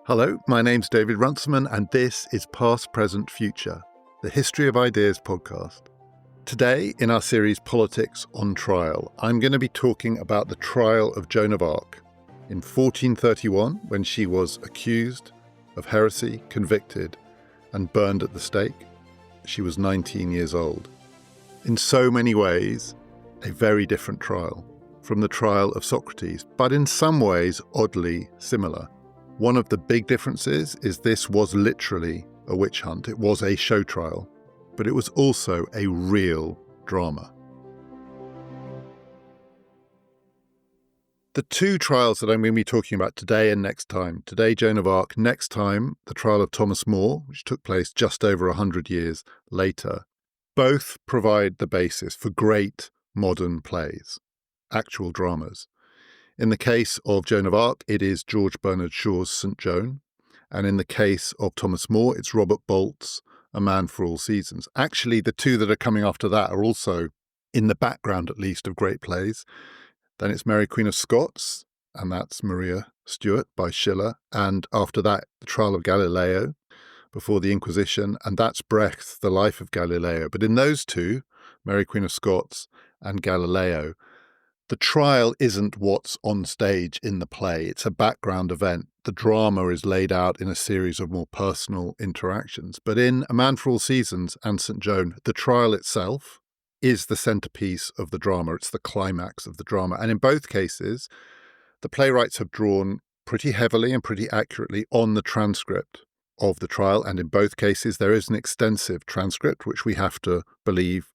Hello, my name's David Runciman, and this is Past, Present, Future, the History of Ideas podcast. Today, in our series Politics on Trial, I'm going to be talking about the trial of Joan of Arc in 1431, when she was accused of heresy, convicted, and burned at the stake. She was 19 years old. In so many ways, a very different trial from the trial of Socrates, but in some ways oddly similar. One of the big differences is this was literally a witch hunt. It was a show trial, but it was also a real drama. The two trials that I'm going to be talking about today and next time, today Joan of Arc, next time the trial of Thomas More, which took place just over 100 years later, both provide the basis for great modern plays, actual dramas. In the case of Joan of Arc, it is George Bernard Shaw's St. Joan. And in the case of Thomas More, it's Robert Bolt's A Man for All Seasons. Actually, the two that are coming after that are also in the background, at least, of great plays. Then it's Mary Queen of Scots, and that's Maria Stuart by Schiller. And after that, The Trial of Galileo before the Inquisition, and that's Brecht's The Life of Galileo. But in those two, Mary Queen of Scots and Galileo, the trial isn't what's on stage in the play. It's a background event. The drama is laid out in a series of more personal interactions. But in A Man for All Seasons and St. Joan, the trial itself is the centerpiece of the drama. It's the climax of the drama. And in both cases, the playwrights have drawn pretty heavily and pretty accurately on the transcript of the trial. And in both cases, there is an extensive transcript, which we have to believe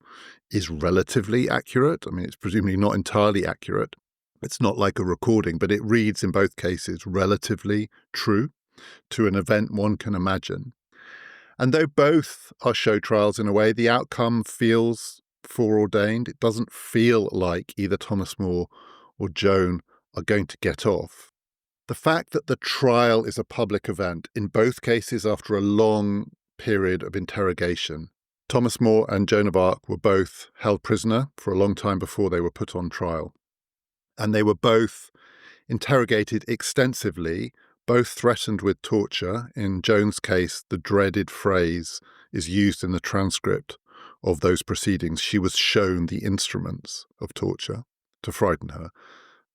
is relatively accurate. I mean, it's presumably not entirely accurate. It's not like a recording, but it reads in both cases relatively true to an event one can imagine. And though both are show trials in a way, the outcome feels foreordained. It doesn't feel like either Thomas More or Joan are going to get off. The fact that the trial is a public event, in both cases after a long period of interrogation. Thomas More and Joan of Arc were both held prisoner for a long time before they were put on trial. And they were both interrogated extensively, both threatened with torture. In Joan's case, the dreaded phrase is used in the transcript of those proceedings. She was shown the instruments of torture to frighten her,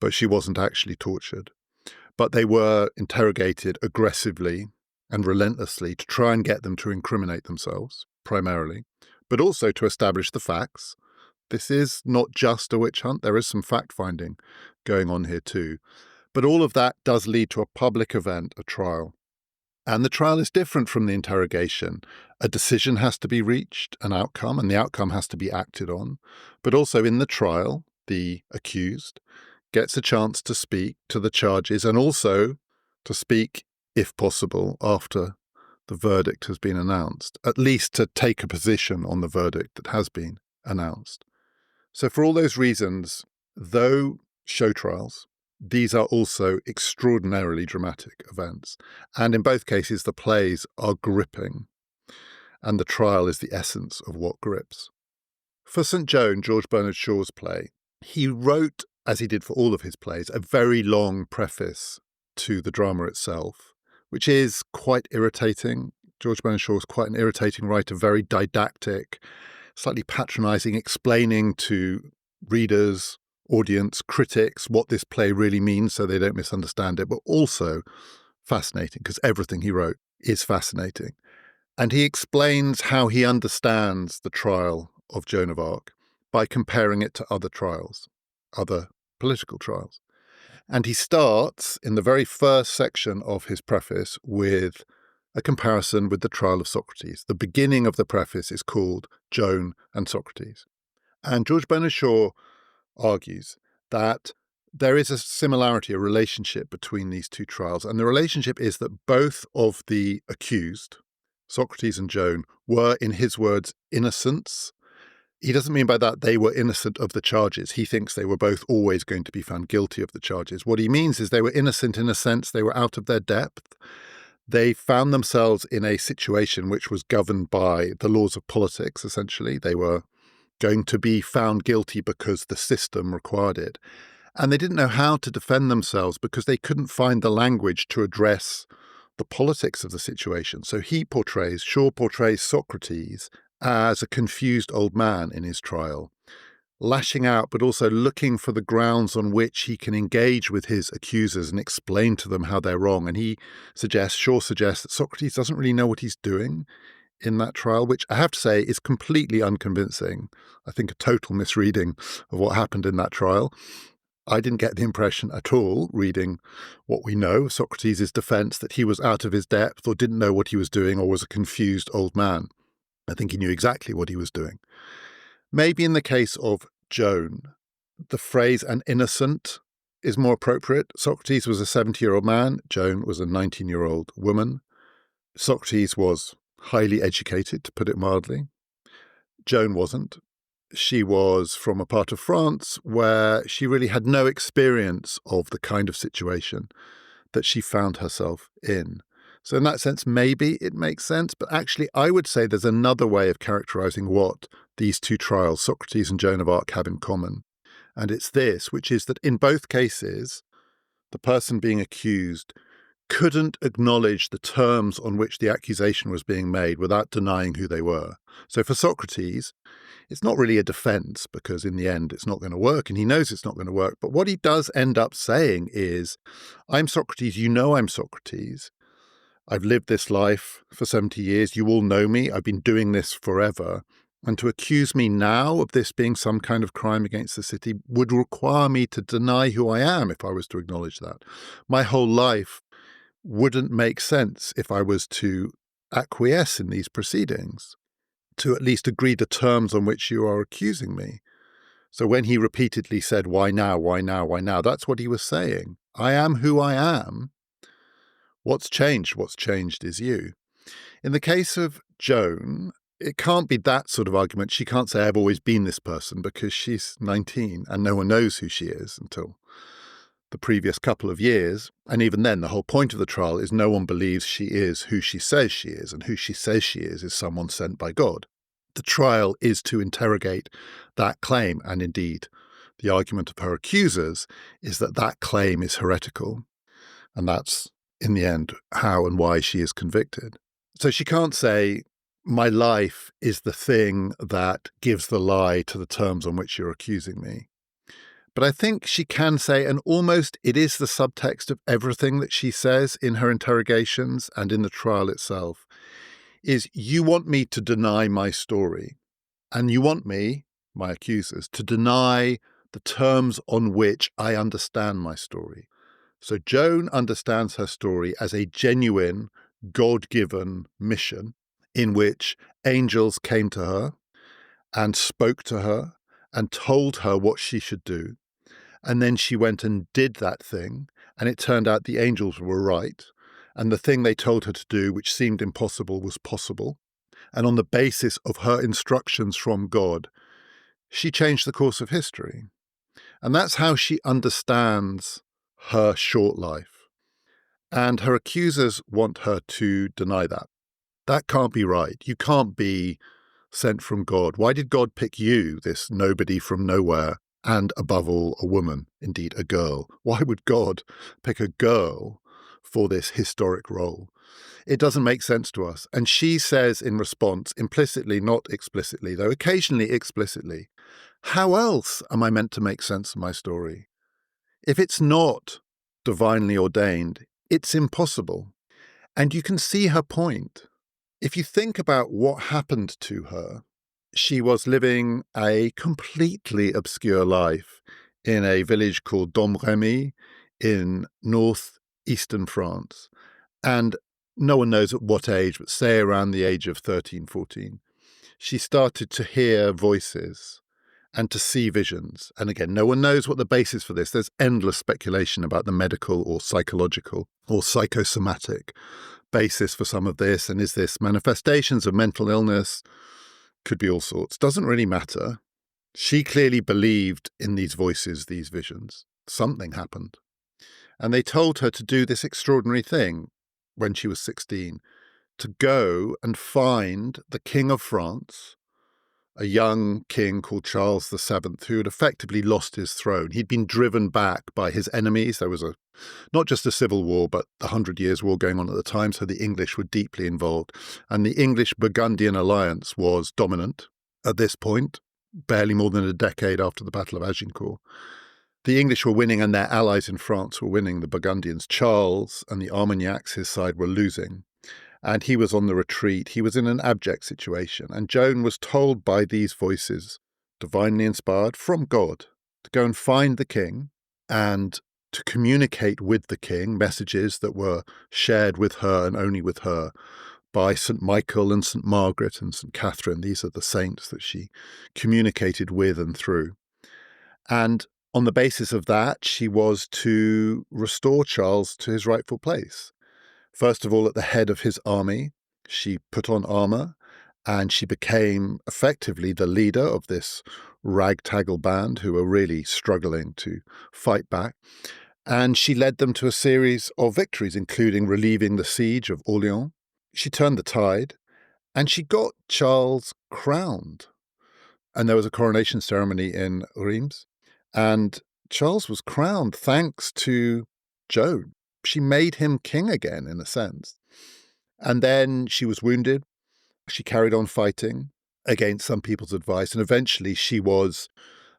but she wasn't actually tortured. But they were interrogated aggressively and relentlessly to try and get them to incriminate themselves, primarily, but also to establish the facts. This is not just a witch hunt. There is some fact-finding going on here too. But all of that does lead to a public event, a trial. And the trial is different from the interrogation. A decision has to be reached, an outcome, and the outcome has to be acted on. But also in the trial, the accused gets a chance to speak to the charges and also to speak, if possible, after the verdict has been announced, at least to take a position on the verdict that has been announced. So for all those reasons, though show trials, these are also extraordinarily dramatic events. And in both cases, the plays are gripping, and the trial is the essence of what grips. For St. Joan, George Bernard Shaw's play, he wrote, as he did for all of his plays, a very long preface to the drama itself, which is quite irritating. George Bernard Shaw is quite an irritating writer, very didactic, slightly patronizing, explaining to readers, audience, critics what this play really means so they don't misunderstand it, but also fascinating because everything he wrote is fascinating. And he explains how he understands the trial of Joan of Arc by comparing it to other trials, other political trials. And he starts in the very first section of his preface with a comparison with the trial of Socrates. The beginning of the preface is called Joan and Socrates. And George Bernard Shaw argues that there is a similarity, a relationship between these two trials. And the relationship is that both of the accused, Socrates and Joan, were, in his words, innocents. He doesn't mean by that they were innocent of the charges. He thinks they were both always going to be found guilty of the charges. What he means is they were innocent in a sense. They were out of their depth. They found themselves in a situation which was governed by the laws of politics, essentially. They were going to be found guilty because the system required it. And they didn't know how to defend themselves because they couldn't find the language to address the politics of the situation. So Shaw portrays Socrates as a confused old man in his trial, lashing out, but also looking for the grounds on which he can engage with his accusers and explain to them how they're wrong. And Shaw suggests that Socrates doesn't really know what he's doing in that trial, which I have to say is completely unconvincing. I think a total misreading of what happened in that trial. I didn't get the impression at all, reading what we know of Socrates' defense, that he was out of his depth or didn't know what he was doing or was a confused old man. I think he knew exactly what he was doing. Maybe in the case of Joan, the phrase "an innocent" is more appropriate. Socrates was a 70-year-old man. Joan was a 19-year-old woman. Socrates was highly educated, to put it mildly. Joan wasn't. She was from a part of France where she really had no experience of the kind of situation that she found herself in. So in that sense, maybe it makes sense. But actually, I would say there's another way of characterizing what these two trials, Socrates and Joan of Arc, have in common. And it's this, which is that in both cases, the person being accused couldn't acknowledge the terms on which the accusation was being made without denying who they were. So for Socrates, it's not really a defense because in the end it's not going to work and he knows it's not going to work. But what he does end up saying is, I'm Socrates, you know I'm Socrates. I've lived this life for 70 years. You all know me. I've been doing this forever. And to accuse me now of this being some kind of crime against the city would require me to deny who I am if I was to acknowledge that. My whole life wouldn't make sense if I was to acquiesce in these proceedings, to at least agree the terms on which you are accusing me. So when he repeatedly said, why now, why now, why now, that's what he was saying. I am who I am. What's changed? What's changed is you. In the case of Joan, it can't be that sort of argument. She can't say, I've always been this person, because she's 19 and no one knows who she is until the previous couple of years. And even then, the whole point of the trial is no one believes she is who she says she is, and who she says she is someone sent by God. The trial is to interrogate that claim, and indeed, the argument of her accusers is that that claim is heretical, and that's, in the end, how and why she is convicted. So she can't say, my life is the thing that gives the lie to the terms on which you're accusing me. But I think she can say, and almost it is the subtext of everything that she says in her interrogations and in the trial itself, is you want me to deny my story, and you want me, my accusers, to deny the terms on which I understand my story. So Joan understands her story as a genuine, God-given mission in which angels came to her and spoke to her and told her what she should do. And then she went and did that thing, and it turned out the angels were right, and the thing they told her to do, which seemed impossible, was possible. And on the basis of her instructions from God, she changed the course of history. And that's how she understands her short life. And her accusers want her to deny that. That can't be right. You can't be sent from God. Why did God pick you, this nobody from nowhere, and above all, a woman, indeed a girl? Why would God pick a girl for this historic role? It doesn't make sense to us. And she says in response, implicitly, not explicitly, though occasionally explicitly, how else am I meant to make sense of my story? If it's not divinely ordained, it's impossible. And you can see her point. If you think about what happened to her, she was living a completely obscure life in a village called Domremy in northeastern France. And no one knows at what age, but say around the age of 13, 14, she started to hear voices and to see visions. And again, no one knows what the basis for this. There's endless speculation about the medical or psychological or psychosomatic basis for some of this. And is this manifestations of mental illness? Could be all sorts. Doesn't really matter. She clearly believed in these voices, these visions. Something happened. And they told her to do this extraordinary thing when she was 16, to go and find the King of France a young king called Charles VII, who had effectively lost his throne. He'd been driven back by his enemies. There was not just a civil war, but the 100 Years' War going on at the time, so the English were deeply involved. And the English-Burgundian alliance was dominant at this point, barely more than a decade after the Battle of Agincourt. The English were winning and their allies in France were winning, the Burgundians. Charles and the Armagnacs, his side, were losing. And he was on the retreat. He was in an abject situation. And Joan was told by these voices, divinely inspired from God, to go and find the king and to communicate with the king messages that were shared with her and only with her by St. Michael and St. Margaret and St. Catherine. These are the saints that she communicated with and through. And on the basis of that, she was to restore Charles to his rightful place. First of all, at the head of his army, she put on armor and she became effectively the leader of this ragtaggle band who were really struggling to fight back. And she led them to a series of victories, including relieving the siege of Orleans. She turned the tide and she got Charles crowned. And there was a coronation ceremony in Reims. And Charles was crowned thanks to Joan. She made him king again, in a sense. And then she was wounded. She carried on fighting against some people's advice. And eventually she was,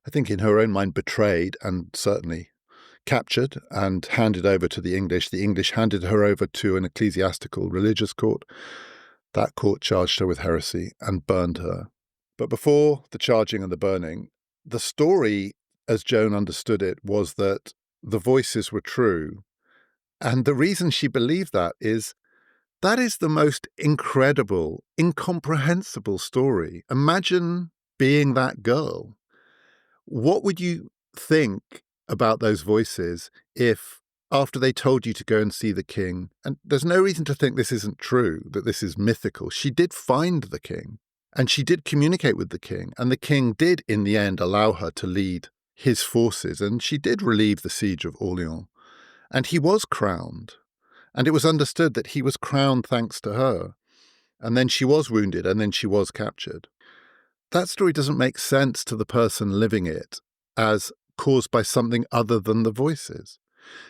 I think in her own mind, betrayed and certainly captured and handed over to the English. The English handed her over to an ecclesiastical religious court. That court charged her with heresy and burned her. But before the charging and the burning, the story, as Joan understood it, was that the voices were true. And the reason she believed that is the most incredible, incomprehensible story. Imagine being that girl. What would you think about those voices if, after they told you to go and see the king, and there's no reason to think this isn't true, that this is mythical, she did find the king and she did communicate with the king, and the king did in the end allow her to lead his forces, and she did relieve the siege of Orleans. And he was crowned, and it was understood that he was crowned thanks to her. And then she was wounded, and then she was captured. That story doesn't make sense to the person living it as caused by something other than the voices.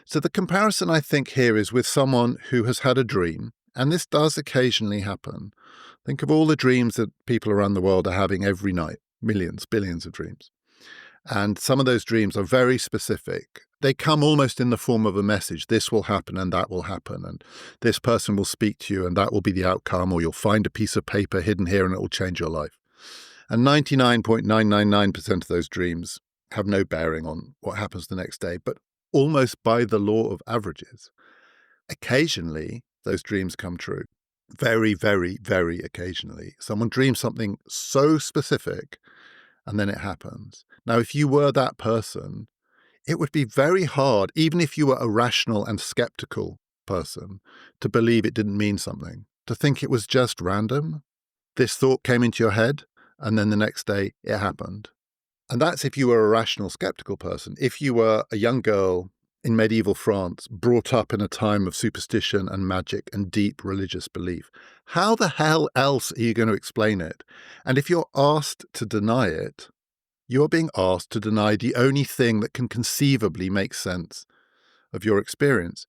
So the comparison, I think, here is with someone who has had a dream, and this does occasionally happen. Think of all the dreams that people around the world are having every night, millions, billions of dreams. And some of those dreams are very specific. They come almost in the form of a message. This will happen and that will happen. And this person will speak to you and that will be the outcome. Or you'll find a piece of paper hidden here and it will change your life. And 99.999% of those dreams have no bearing on what happens the next day. But almost by the law of averages, occasionally those dreams come true. Very, very, very occasionally. Someone dreams something so specific and then it happens. Now, if you were that person, it would be very hard, even if you were a rational and skeptical person, to believe it didn't mean something, to think it was just random. This thought came into your head, and then the next day it happened. And that's if you were a rational, skeptical person. If you were a young girl in medieval France, brought up in a time of superstition and magic and deep religious belief, how the hell else are you going to explain it? And if you're asked to deny it, you're being asked to deny the only thing that can conceivably make sense of your experience.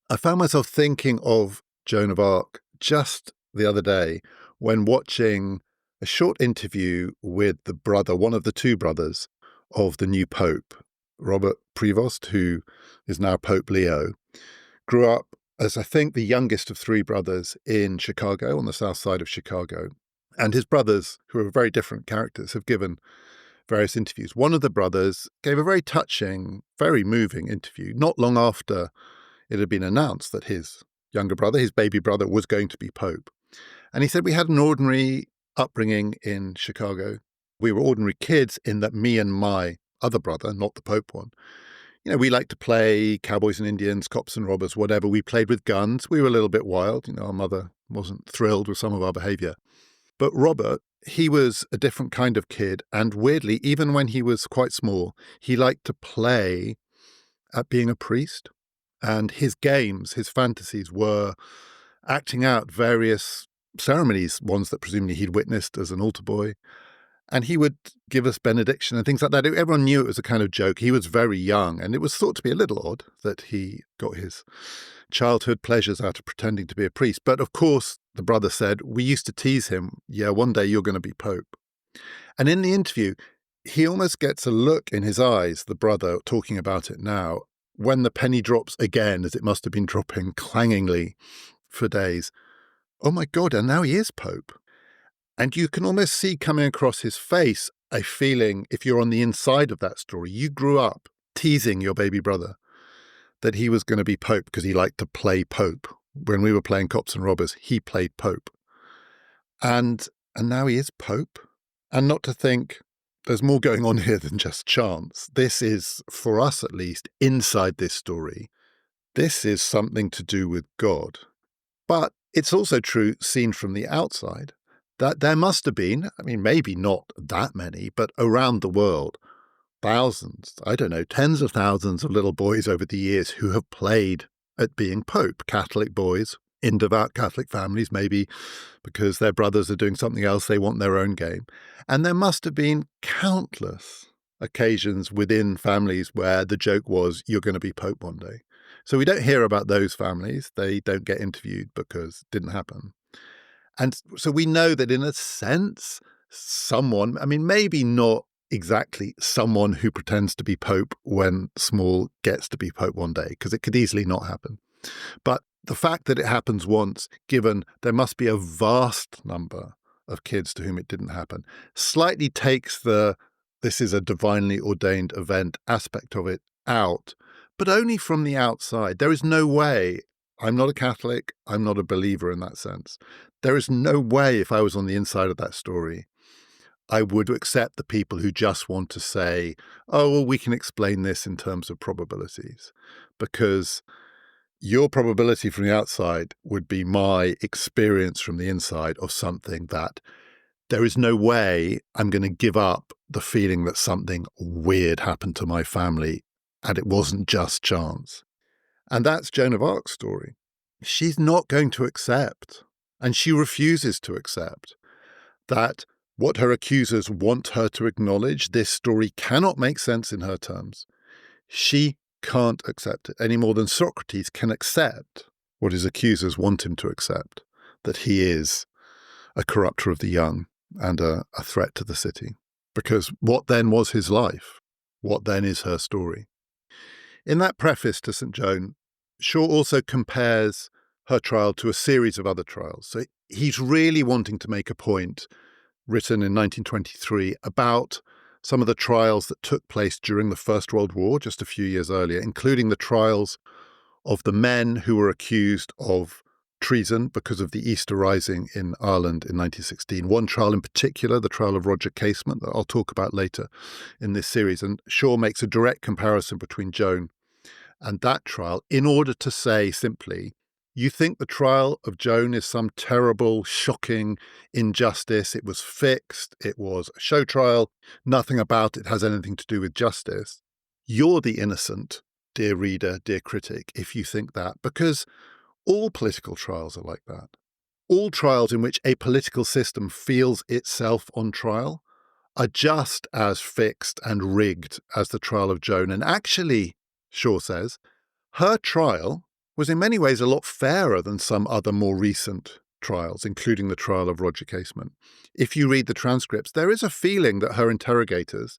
I found myself thinking of Joan of Arc just the other day when watching a short interview with the brother, one of the two brothers of the new Pope, Robert Prevost, who is now Pope Leo, grew up as, I think, the youngest of three brothers in Chicago, on the south side of Chicago. And his brothers, who are very different characters, have given various interviews. One of the brothers gave a very touching, very moving interview, not long after it had been announced that his younger brother, his baby brother, was going to be Pope. And he said, we had an ordinary upbringing in Chicago. We were ordinary kids in that me and my other brother, not the Pope one, we liked to play cowboys and Indians, cops and robbers, whatever. We played with guns. We were a little bit wild. Our mother wasn't thrilled with some of our behavior. But Robert, he was a different kind of kid. And weirdly, even when he was quite small, he liked to play at being a priest. And his games, his fantasies were acting out various ceremonies, ones that presumably he'd witnessed as an altar boy. And he would give us benediction and things like that. Everyone knew it was a kind of joke. He was very young, and it was thought to be a little odd that he got his childhood pleasures out of pretending to be a priest. But of course, the brother said, we used to tease him, yeah, one day you're going to be Pope. And in the interview, he almost gets a look in his eyes, the brother talking about it now, when the penny drops again, as it must have been dropping clangingly for days. Oh my God, and now he is Pope. And you can almost see coming across his face a feeling, if you're on the inside of that story, you grew up teasing your baby brother that he was going to be Pope because he liked to play Pope. When we were playing Cops and Robbers, he played Pope. And now he is Pope. And not to think there's more going on here than just chance. This is, for us at least, inside this story, this is something to do with God. But it's also true, seen from the outside, that there must have been, I mean, maybe not that many, but around the world, thousands, I don't know, tens of thousands of little boys over the years who have played at being Pope. Catholic boys in devout Catholic families, maybe because their brothers are doing something else, they want their own game. And there must have been countless occasions within families where the joke was, you're going to be Pope one day. So we don't hear about those families. They don't get interviewed because it didn't happen. And so we know that in a sense, someone, I mean, maybe not exactly someone who pretends to be Pope when small gets to be Pope one day, because it could easily not happen. But the fact that it happens once, given there must be a vast number of kids to whom it didn't happen, slightly takes the this is a divinely ordained event aspect of it out, but only from the outside. There is no way, I'm not a Catholic, I'm not a believer in that sense. There is no way, if I was on the inside of that story, I would accept the people who just want to say, oh, well, we can explain this in terms of probabilities, because your probability from the outside would be my experience from the inside of something that there is no way I'm going to give up the feeling that something weird happened to my family and it wasn't just chance. And that's Joan of Arc's story. She's not going to accept, and she refuses to accept, that what her accusers want her to acknowledge, this story cannot make sense in her terms. She can't accept it any more than Socrates can accept what his accusers want him to accept, that he is a corrupter of the young and a threat to the city. Because what then was his life? What then is her story? In that preface to St. Joan, Shaw also compares her trial to a series of other trials. So he's really wanting to make a point, written in 1923, about some of the trials that took place during the First World War, just a few years earlier, including the trials of the men who were accused of treason because of the Easter Rising in Ireland in 1916. One trial in particular, the trial of Roger Casement, that I'll talk about later in this series. And Shaw makes a direct comparison between Joan and that trial in order to say simply, you think the trial of Joan is some terrible, shocking injustice. It was fixed. It was a show trial. Nothing about it has anything to do with justice. You're the innocent, dear reader, dear critic, if you think that, because all political trials are like that. All trials in which a political system feels itself on trial are just as fixed and rigged as the trial of Joan. And actually, Shaw says, her trial was in many ways a lot fairer than some other more recent trials, including the trial of Roger Casement. If you read the transcripts, there is a feeling that her interrogators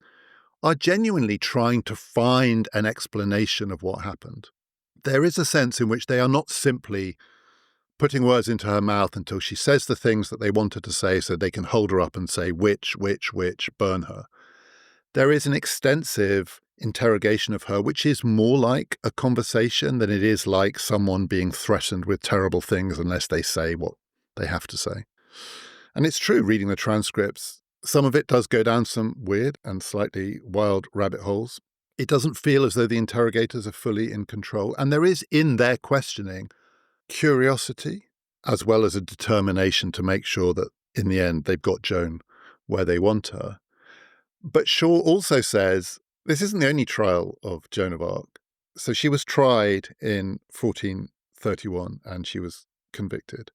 are genuinely trying to find an explanation of what happened. There is a sense in which they are not simply putting words into her mouth until she says the things that they wanted to say so they can hold her up and say, witch, burn her. There is an extensive interrogation of her, which is more like a conversation than it is like someone being threatened with terrible things unless they say what they have to say. And it's true, reading the transcripts, some of it does go down some weird and slightly wild rabbit holes. It doesn't feel as though the interrogators are fully in control. And there is in their questioning curiosity as well as a determination to make sure that in the end they've got Joan where they want her. But Shaw also says this isn't the only trial of Joan of Arc. So she was tried in 1431 and she was convicted.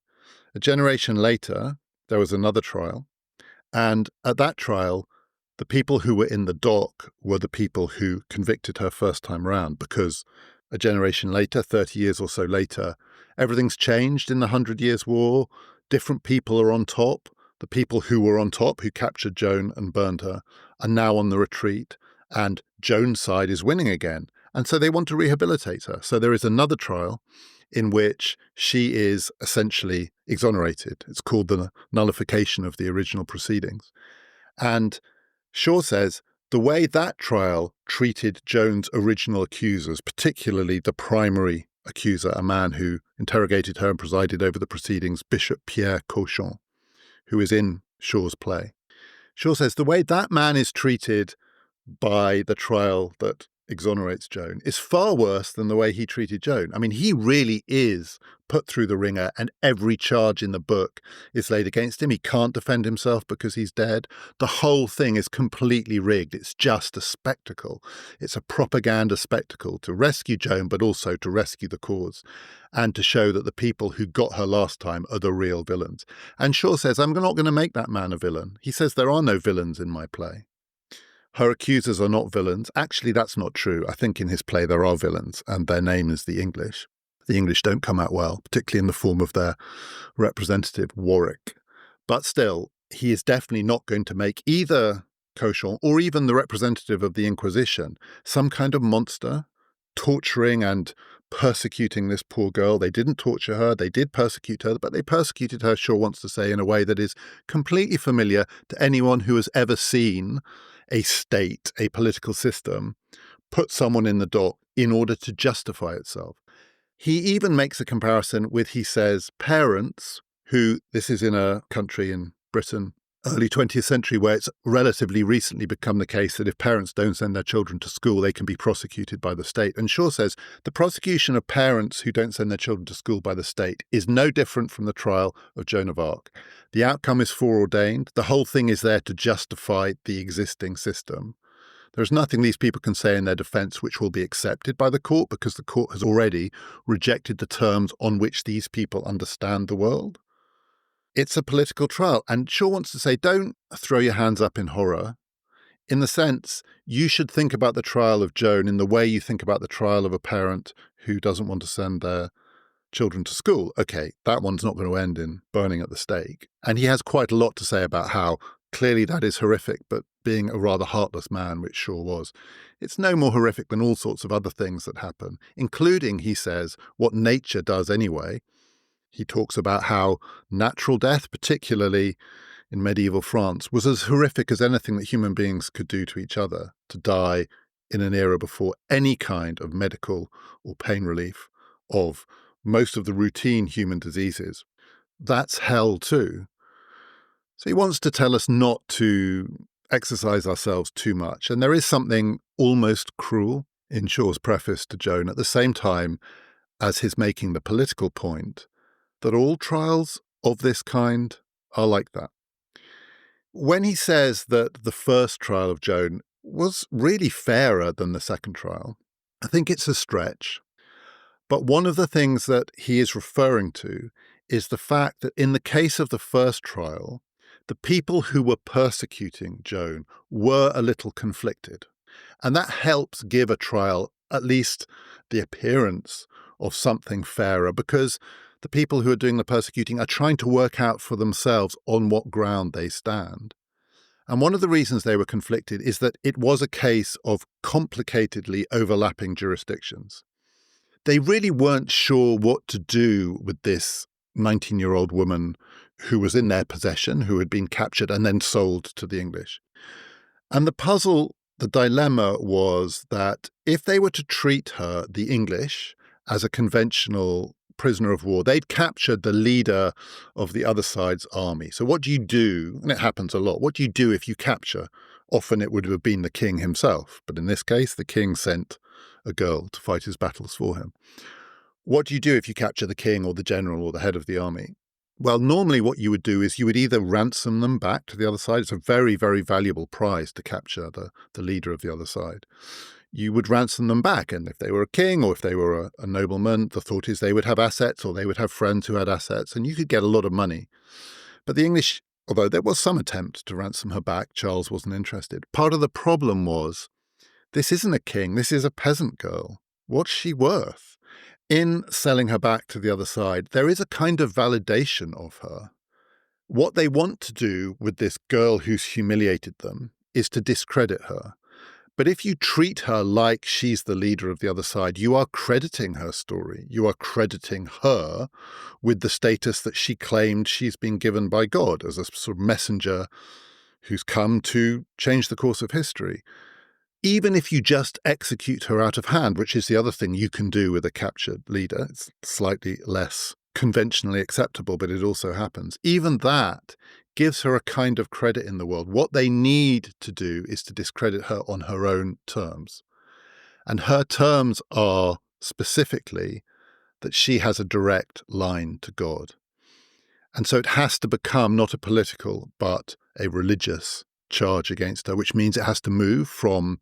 A generation later, there was another trial. And at that trial, the people who were in the dock were the people who convicted her first time around, because a generation later, 30 years or so later, everything's changed in the 100 Years' War. Different people are on top. The people who were on top, who captured Joan and burned her, are now on the retreat, and Joan's side is winning again. And so they want to rehabilitate her. So there is another trial in which she is essentially exonerated. It's called the nullification of the original proceedings. And Shaw says the way that trial treated Joan's original accusers, particularly the primary accuser, a man who interrogated her and presided over the proceedings, Bishop Pierre Cauchon, who is in Shaw's play. Shaw says the way that man is treated by the trial that exonerates Joan is far worse than the way he treated Joan. I mean, he really is put through the ringer, and every charge in the book is laid against him. He can't defend himself because he's dead. The whole thing is completely rigged. It's just a spectacle. It's a propaganda spectacle to rescue Joan, but also to rescue the cause and to show that the people who got her last time are the real villains. And Shaw says, I'm not going to make that man a villain. He says there are no villains in my play. Her accusers are not villains. Actually, that's not true. I think in his play there are villains, and their name is the English. The English don't come out well, particularly in the form of their representative, Warwick. But still, he is definitely not going to make either Cauchon or even the representative of the Inquisition some kind of monster, torturing and persecuting this poor girl. They didn't torture her, they did persecute her, but they persecuted her, Shaw wants to say, in a way that is completely familiar to anyone who has ever seen a state, a political system, put someone in the dock in order to justify itself. He even makes a comparison with, he says, parents who, this is in a country in Britain, early 20th century, where it's relatively recently become the case that if parents don't send their children to school, they can be prosecuted by the state. And Shaw says the prosecution of parents who don't send their children to school by the state is no different from the trial of Joan of Arc. The outcome is foreordained. The whole thing is there to justify the existing system. There's nothing these people can say in their defense which will be accepted by the court, because the court has already rejected the terms on which these people understand the world. It's a political trial. And Shaw wants to say, don't throw your hands up in horror. In the sense, you should think about the trial of Joan in the way you think about the trial of a parent who doesn't want to send their children to school. Okay, that one's not going to end in burning at the stake. And he has quite a lot to say about how clearly that is horrific, but being a rather heartless man, which Shaw was, it's no more horrific than all sorts of other things that happen, including, he says, what nature does anyway. He talks about how natural death, particularly in medieval France, was as horrific as anything that human beings could do to each other, to die in an era before any kind of medical or pain relief of most of the routine human diseases. That's hell too. So he wants to tell us not to exercise ourselves too much. And there is something almost cruel in Shaw's preface to Joan, at the same time as his making the political point that all trials of this kind are like that. When he says that the first trial of Joan was really fairer than the second trial, I think it's a stretch. But one of the things that he is referring to is the fact that in the case of the first trial, the people who were persecuting Joan were a little conflicted. And that helps give a trial at least the appearance of something fairer, because the people who are doing the persecuting are trying to work out for themselves on what ground they stand. And one of the reasons they were conflicted is that it was a case of complicatedly overlapping jurisdictions. They really weren't sure what to do with this 19-year-old woman who was in their possession, who had been captured and then sold to the English. And the puzzle, the dilemma was that if they were to treat her, the English, as a conventional prisoner of war, they'd captured the leader of the other side's army. So what do you do? And it happens a lot. What do you do if you capture? Often it would have been the king himself. But in this case, the king sent a girl to fight his battles for him. What do you do if you capture the king or the general or the head of the army? Well, normally what you would do is you would either ransom them back to the other side. It's a very, very valuable prize to capture the leader of the other side. You would ransom them back. And if they were a king or if they were a nobleman, the thought is they would have assets or they would have friends who had assets, and you could get a lot of money. But the English although there was some attempt to ransom her back. Charles wasn't interested. Part of the problem was, this isn't a king, this is a peasant girl. What's she worth? In selling her back to the other side, there is a kind of validation of her. What they want to do with this girl who's humiliated them is to discredit her. But if you treat her like she's the leader of the other side, you are crediting her story. You are crediting her with the status that she claimed she's been given by God as a sort of messenger who's come to change the course of history. Even if you just execute her out of hand, which is the other thing you can do with a captured leader, it's slightly less conventionally acceptable, but it also happens. Even that gives her a kind of credit in the world. What they need to do is to discredit her on her own terms. And her terms are specifically that she has a direct line to God. And so it has to become not a political, but a religious charge against her, which means it has to move from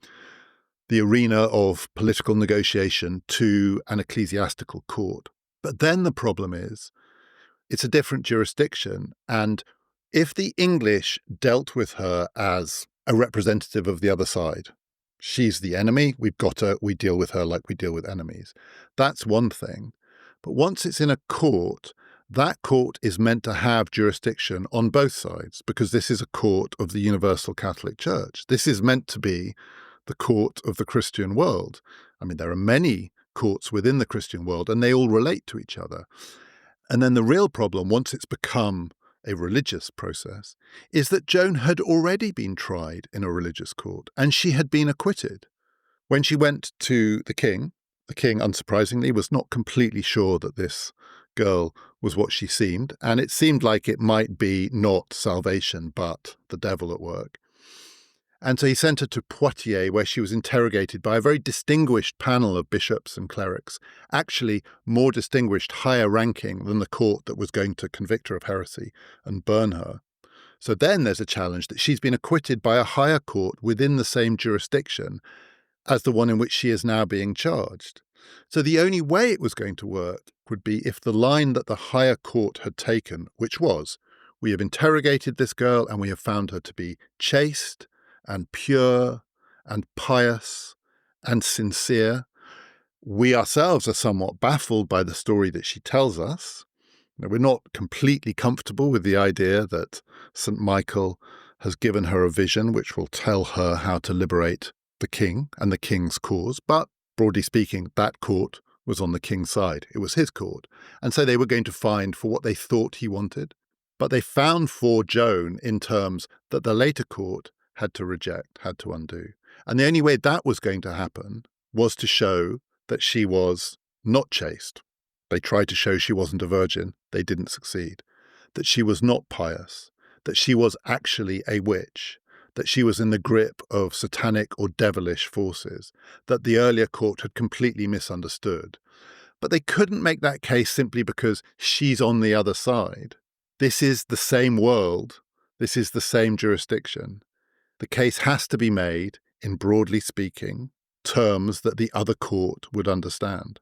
the arena of political negotiation to an ecclesiastical court. But then the problem is, it's a different jurisdiction. And if the English dealt with her as a representative of the other side, she's the enemy, we've got her, we deal with her like we deal with enemies. That's one thing. But once it's in a court, that court is meant to have jurisdiction on both sides, because this is a court of the Universal Catholic Church. This is meant to be the court of the Christian world. I mean, there are many courts within the Christian world, and they all relate to each other. And then the real problem, once it's become a religious process, is that Joan had already been tried in a religious court, and she had been acquitted. When she went to the king, unsurprisingly, was not completely sure that this girl was what she seemed, and it seemed like it might be not salvation, but the devil at work. And so he sent her to Poitiers, where she was interrogated by a very distinguished panel of bishops and clerics, actually more distinguished, higher ranking than the court that was going to convict her of heresy and burn her. So then there's a challenge that she's been acquitted by a higher court within the same jurisdiction as the one in which she is now being charged. So the only way it was going to work would be if the line that the higher court had taken, which was, we have interrogated this girl and we have found her to be chaste and pure and pious and sincere. We ourselves are somewhat baffled by the story that she tells us. Now, we're not completely comfortable with the idea that St. Michael has given her a vision which will tell her how to liberate the king and the king's cause, but broadly speaking, that court was on the king's side. It was his court. And so they were going to find for what they thought he wanted. But they found for Joan in terms that the later court had to reject, had to undo. And the only way that was going to happen was to show that she was not chaste. They tried to show she wasn't a virgin. They didn't succeed. That she was not pious. That she was actually a witch. That she was in the grip of satanic or devilish forces. That the earlier court had completely misunderstood. But they couldn't make that case simply because she's on the other side. This is the same world. This is the same jurisdiction. The case has to be made in, broadly speaking, terms that the other court would understand.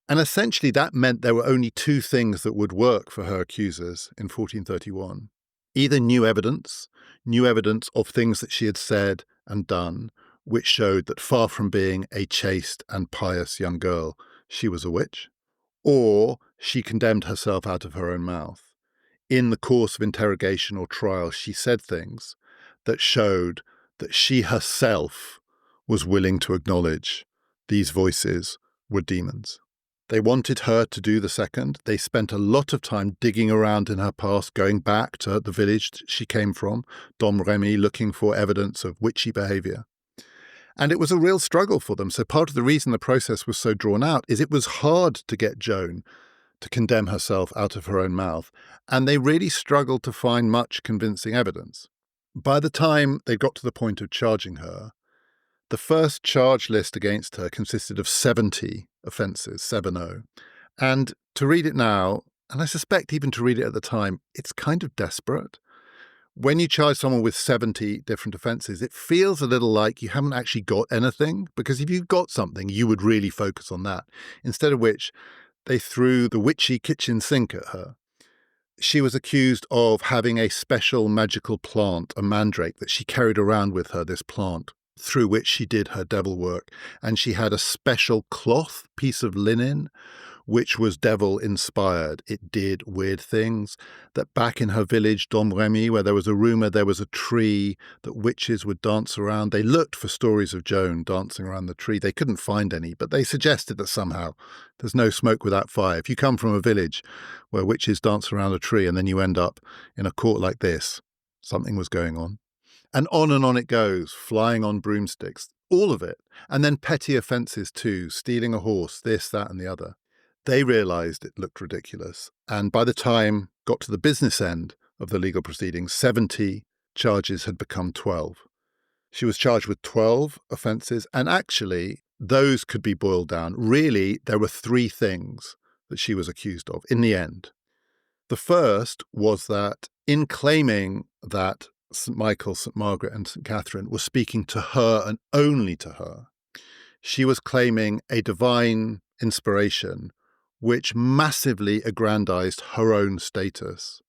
And essentially that meant there were only two things that would work for her accusers in 1431. Either new evidence of things that she had said and done, which showed that far from being a chaste and pious young girl, she was a witch, or she condemned herself out of her own mouth. In the course of interrogation or trial, she said things that showed that she herself was willing to acknowledge these voices were demons. They wanted her to do the second. They spent a lot of time digging around in her past, going back to the village she came from, Domremy, looking for evidence of witchy behavior. And it was a real struggle for them. So part of the reason the process was so drawn out is it was hard to get Joan to condemn herself out of her own mouth, and they really struggled to find much convincing evidence. By the time they got to the point of charging her, the first charge list against her consisted of 70 offences, 70. And to read it now, and I suspect even to read it at the time, it's kind of desperate. When you charge someone with 70 different offences, it feels a little like you haven't actually got anything, because if you've got something, you would really focus on that, instead of which they threw the witchy kitchen sink at her. She was accused of having a special magical plant, a mandrake, that she carried around with her, this plant, through which she did her devil work. And she had a special cloth, piece of linen, which was devil-inspired. It did weird things. That back in her village, Domremy, where there was a rumour there was a tree that witches would dance around. They looked for stories of Joan dancing around the tree. They couldn't find any, but they suggested that somehow there's no smoke without fire. If you come from a village where witches dance around a tree and then you end up in a court like this, something was going on. And on it goes, flying on broomsticks, all of it. And then petty offences too, stealing a horse, this, that, and the other. They realised it looked ridiculous. And by the time got to the business end of the legal proceedings, 70 charges had become 12. She was charged with 12 offences. And actually, those could be boiled down. Really, there were 3 things that she was accused of in the end. The first was that in claiming that St. Michael, St. Margaret, and St. Catherine were speaking to her and only to her, she was claiming a divine inspiration which massively aggrandized her own status.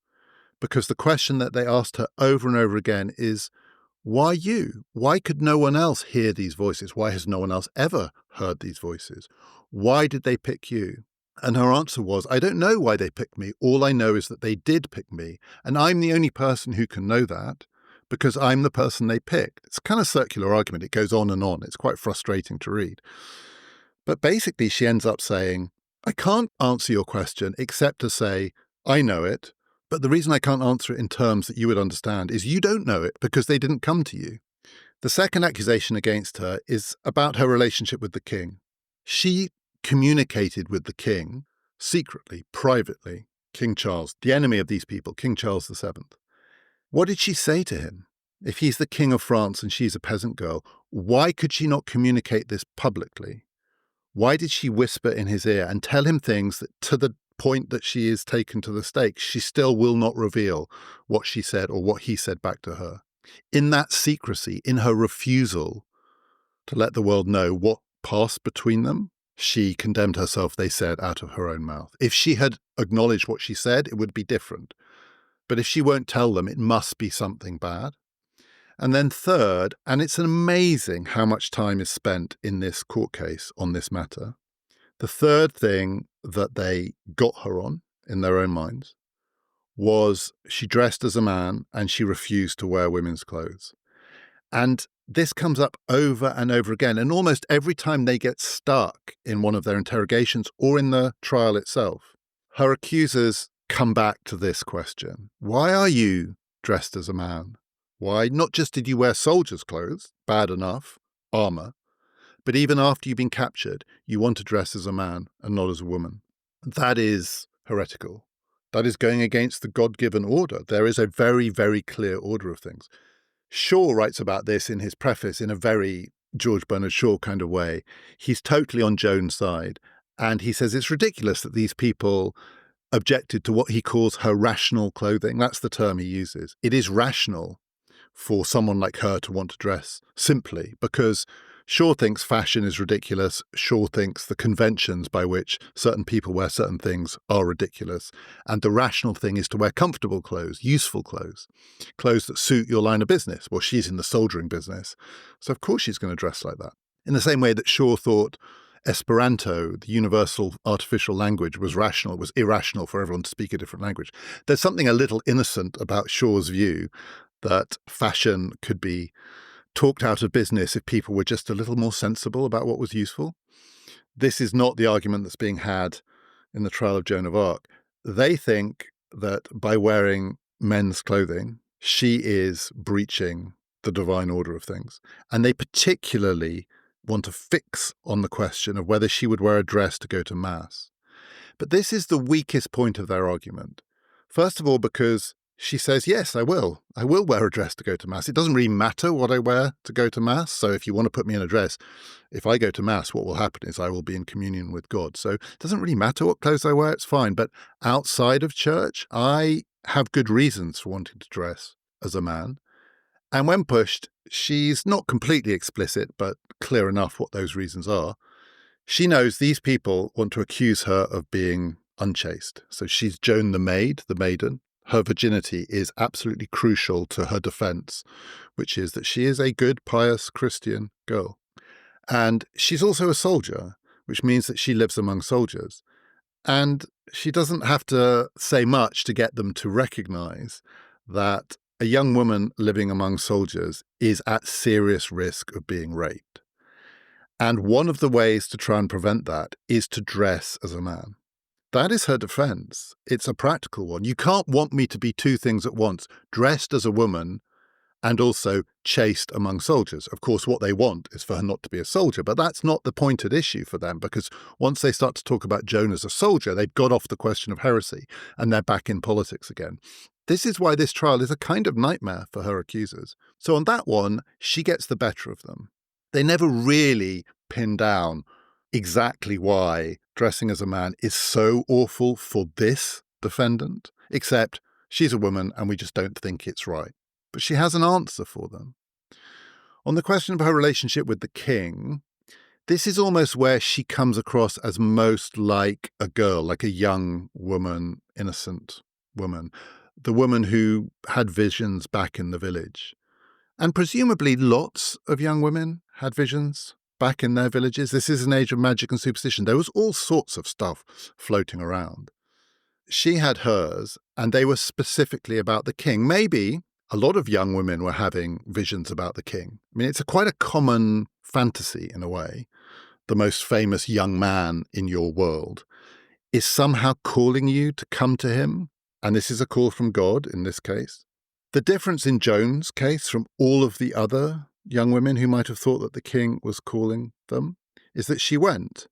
Because the question that they asked her over and over again is, why you? Why could no one else hear these voices? Why has no one else ever heard these voices? Why did they pick you? And her answer was, I don't know why they picked me. All I know is that they did pick me. And I'm the only person who can know that because I'm the person they picked. It's kind of circular argument. It goes on and on. It's quite frustrating to read. But basically, she ends up saying, I can't answer your question except to say, I know it, but the reason I can't answer it in terms that you would understand is you don't know it because they didn't come to you. The second accusation against her is about her relationship with the king. She communicated with the king secretly, privately, King Charles, the enemy of these people, King Charles VII. What did she say to him? If he's the king of France and she's a peasant girl, why could she not communicate this publicly? Why did she whisper in his ear and tell him things that, to the point that she is taken to the stake, she still will not reveal what she said or what he said back to her? In that secrecy, in her refusal to let the world know what passed between them, she condemned herself, they said, out of her own mouth. If she had acknowledged what she said, it would be different. But if she won't tell them, it must be something bad. And then third, and it's amazing how much time is spent in this court case on this matter, the third thing that they got her on in their own minds was she dressed as a man and she refused to wear women's clothes. And this comes up over and over again. And almost every time they get stuck in one of their interrogations or in the trial itself, her accusers come back to this question. Why are you dressed as a man? Why? Not just did you wear soldier's clothes, bad enough, armour, but even after you've been captured, you want to dress as a man and not as a woman. That is heretical. That is going against the God-given order. There is a very, very clear order of things. Shaw writes about this in his preface in a very George Bernard Shaw kind of way. He's totally on Joan's side, and he says it's ridiculous that these people objected to what he calls her rational clothing. That's the term he uses. It is rational for someone like her to want to dress simply because Shaw thinks fashion is ridiculous. Shaw thinks the conventions by which certain people wear certain things are ridiculous. And the rational thing is to wear comfortable clothes, useful clothes, clothes that suit your line of business. Well, she's in the soldiering business, so of course she's going to dress like that. In the same way that Shaw thought Esperanto, the universal artificial language, was rational. It was irrational for everyone to speak a different language. There's something a little innocent about Shaw's view that fashion could be talked out of business if people were just a little more sensible about what was useful. This is not the argument that's being had in the trial of Joan of Arc. They think that by wearing men's clothing, she is breaching the divine order of things. And they particularly want to fix on the question of whether she would wear a dress to go to Mass. But this is the weakest point of their argument. First of all, because she says, yes, I will. I will wear a dress to go to Mass. It doesn't really matter what I wear to go to Mass. So if you want to put me in a dress, if I go to Mass, what will happen is I will be in communion with God. So it doesn't really matter what clothes I wear. It's fine. But outside of church, I have good reasons for wanting to dress as a man. And when pushed, she's not completely explicit, but clear enough what those reasons are. She knows these people want to accuse her of being unchaste. So she's Joan the maid, the maiden. her virginity is absolutely crucial to her defense, which is that she is a good, pious Christian girl. And she's also a soldier, which means that she lives among soldiers. And she doesn't have to say much to get them to recognize that a young woman living among soldiers is at serious risk of being raped. And one of the ways to try and prevent that is to dress as a man. That is her defense. It's a practical one. You can't want me to be two things at once, dressed as a woman and also chaste among soldiers. Of course, what they want is for her not to be a soldier, but that's not the point at issue for them, because once they start to talk about Joan as a soldier, they've got off the question of heresy and they're back in politics again. This is why this trial is a kind of nightmare for her accusers. So on that one, she gets the better of them. They never really pin down exactly why dressing as a man is so awful for this defendant, except she's a woman and we just don't think it's right. But she has an answer for them. On the question of her relationship with the king, this is almost where she comes across as most like a girl, like a young woman, innocent woman, the woman who had visions back in the village. And presumably lots of young women had visions back in their villages. This is an age of magic and superstition. There was all sorts of stuff floating around. She had hers, and they were specifically about the king. Maybe a lot of young women were having visions about the king. I mean, it's quite a common fantasy in a way. The most famous young man in your world is somehow calling you to come to him. And this is a call from God in this case. The difference in Joan's case from all of the other young women who might have thought that the king was calling them is that she went.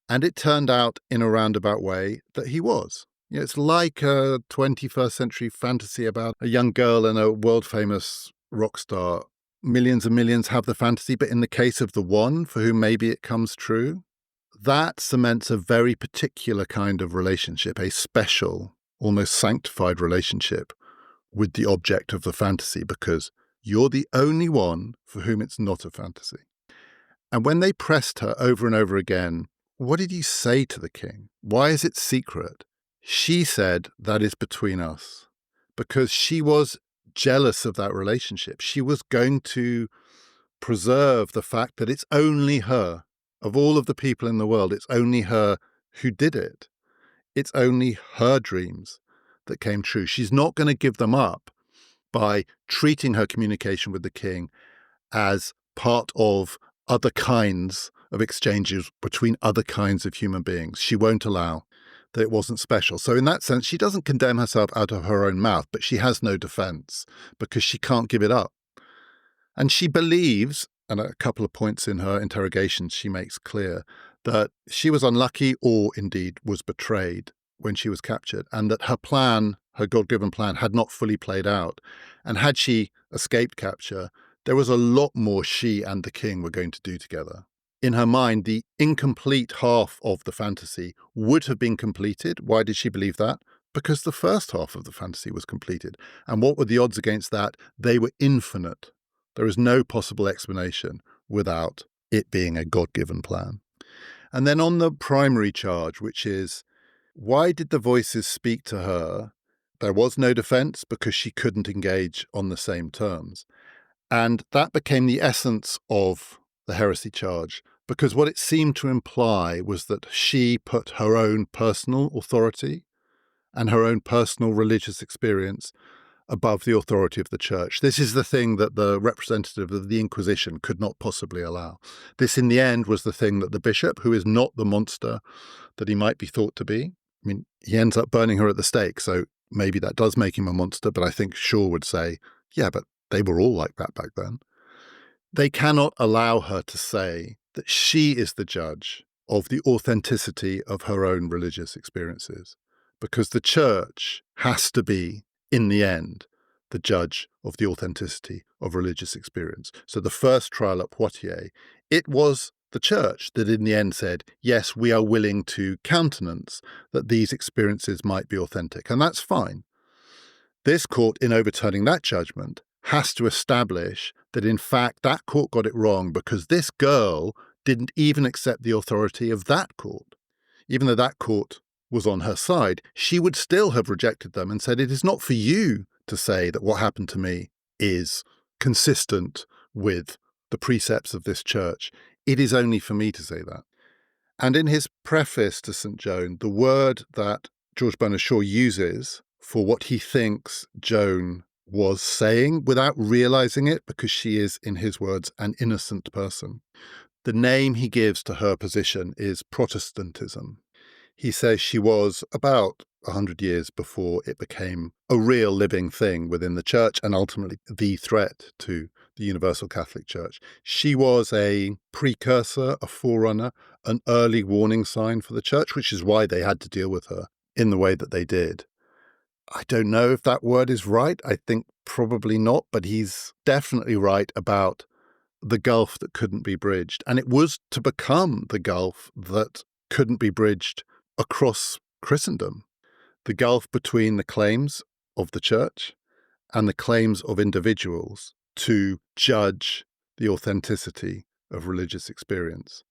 And it turned out in a roundabout way that he was. You know, it's like a 21st century fantasy about a young girl and a world-famous rock star. Millions and millions have the fantasy, but in the case of the one for whom maybe it comes true, that cements a very particular kind of relationship, a special, almost sanctified relationship with the object of the fantasy, because you're the only one for whom it's not a fantasy. And when they pressed her over and over again, what did you say to the king? Why is it secret? She said, that is between us, because she was jealous of that relationship. She was going to preserve the fact that it's only her. Of all of the people in the world, it's only her who did it. It's only her dreams that came true. She's not going to give them up by treating her communication with the king as part of other kinds of exchanges between other kinds of human beings. She won't allow that it wasn't special. So in that sense, she doesn't condemn herself out of her own mouth, but she has no defense because she can't give it up. And she believes, and at a couple of points in her interrogations, she makes clear that she was unlucky or indeed was betrayed when she was captured, and that her plan, her God-given plan, had not fully played out. And had she escaped capture, there was a lot more she and the king were going to do together. In her mind, the incomplete half of the fantasy would have been completed. Why did she believe that? Because the first half of the fantasy was completed. And what were the odds against that? They were infinite. There is no possible explanation without it being a God-given plan. And then on the primary charge, which is, why did the voices speak to her? There was no defense because she couldn't engage on the same terms. And that became the essence of the heresy charge, because what it seemed to imply was that she put her own personal authority and her own personal religious experience above the authority of the church. This is the thing that the representative of the Inquisition could not possibly allow. This, in the end, was the thing that the bishop, who is not the monster that he might be thought to be, I mean, he ends up burning her at the stake, so maybe that does make him a monster, but I think Shaw would say, yeah, but they were all like that back then. They cannot allow her to say that she is the judge of the authenticity of her own religious experiences, because the church has to be, in the end, the judge of the authenticity of religious experience. So the first trial at Poitiers, it was the church that in the end said, yes, we are willing to countenance that these experiences might be authentic, and that's fine. This court, in overturning that judgment, has to establish that, in fact, that court got it wrong because this girl didn't even accept the authority of that court, even though that court was on her side, she would still have rejected them and said, it is not for you to say that what happened to me is consistent with the precepts of this church. It is only for me to say that. And in his preface to St. Joan, the word that George Bernard Shaw uses for what he thinks Joan was saying without realizing it, because she is, in his words, an innocent person. The name he gives to her position is Protestantism. He says she was about 100 years before it became a real living thing within the church and ultimately the threat to the Universal Catholic Church. She was a precursor, a forerunner, an early warning sign for the church, which is why they had to deal with her in the way that they did. I don't know if that word is right. I think probably not, but he's definitely right about the gulf that couldn't be bridged. And it was to become the gulf that couldn't be bridged across Christendom. The gulf between the claims of the church and the claims of individuals to judge the authenticity of religious experience.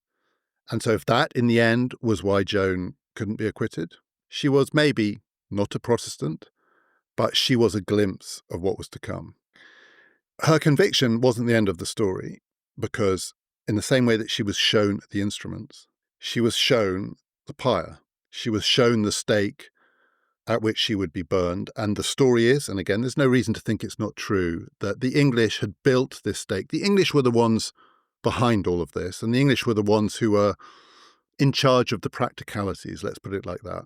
And so if that, in the end, was why Joan couldn't be acquitted, she was maybe not a Protestant, but she was a glimpse of what was to come. Her conviction wasn't the end of the story, because in the same way that she was shown the instruments, she was shown the pyre. She was shown the stake at which she would be burned. And the story is, and again, there's no reason to think it's not true, that the English had built this stake. The English were the ones behind all of this, and the English were the ones who were in charge of the practicalities, let's put it like that.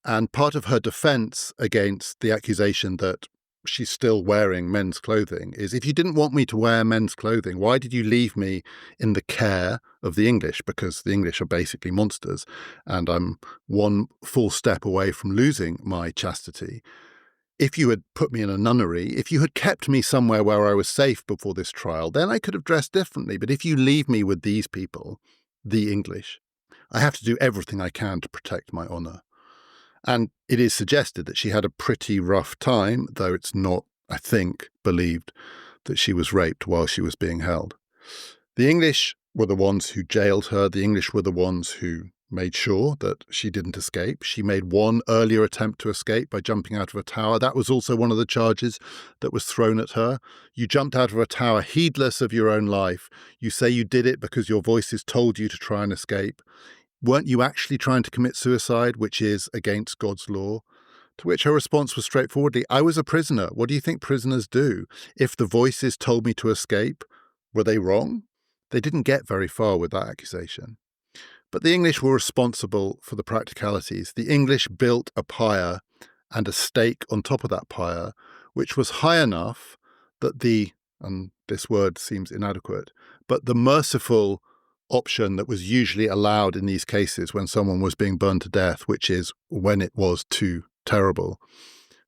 And part of her defense against the accusation that she's still wearing men's clothing is, if you didn't want me to wear men's clothing, why did you leave me in the care of the English? Because the English are basically monsters, and I'm one full step away from losing my chastity. If you had put me in a nunnery, if you had kept me somewhere where I was safe before this trial, then I could have dressed differently. But if you leave me with these people, the English, I have to do everything I can to protect my honour. And it is suggested that she had a pretty rough time, though it's not, I think, believed that she was raped while she was being held. The English were the ones who jailed her. The English were the ones who made sure that she didn't escape. She made one earlier attempt to escape by jumping out of a tower. That was also one of the charges that was thrown at her. You jumped out of a tower heedless of your own life. You say you did it because your voices told you to try and escape. Weren't you actually trying to commit suicide, which is against God's law? To which her response was straightforwardly, I was a prisoner. What do you think prisoners do? If the voices told me to escape, were they wrong? They didn't get very far with that accusation. But the English were responsible for the practicalities. The English built a pyre and a stake on top of that pyre, which was high enough that and this word seems inadequate, but the merciful option that was usually allowed in these cases when someone was being burned to death, which is when it was too terrible,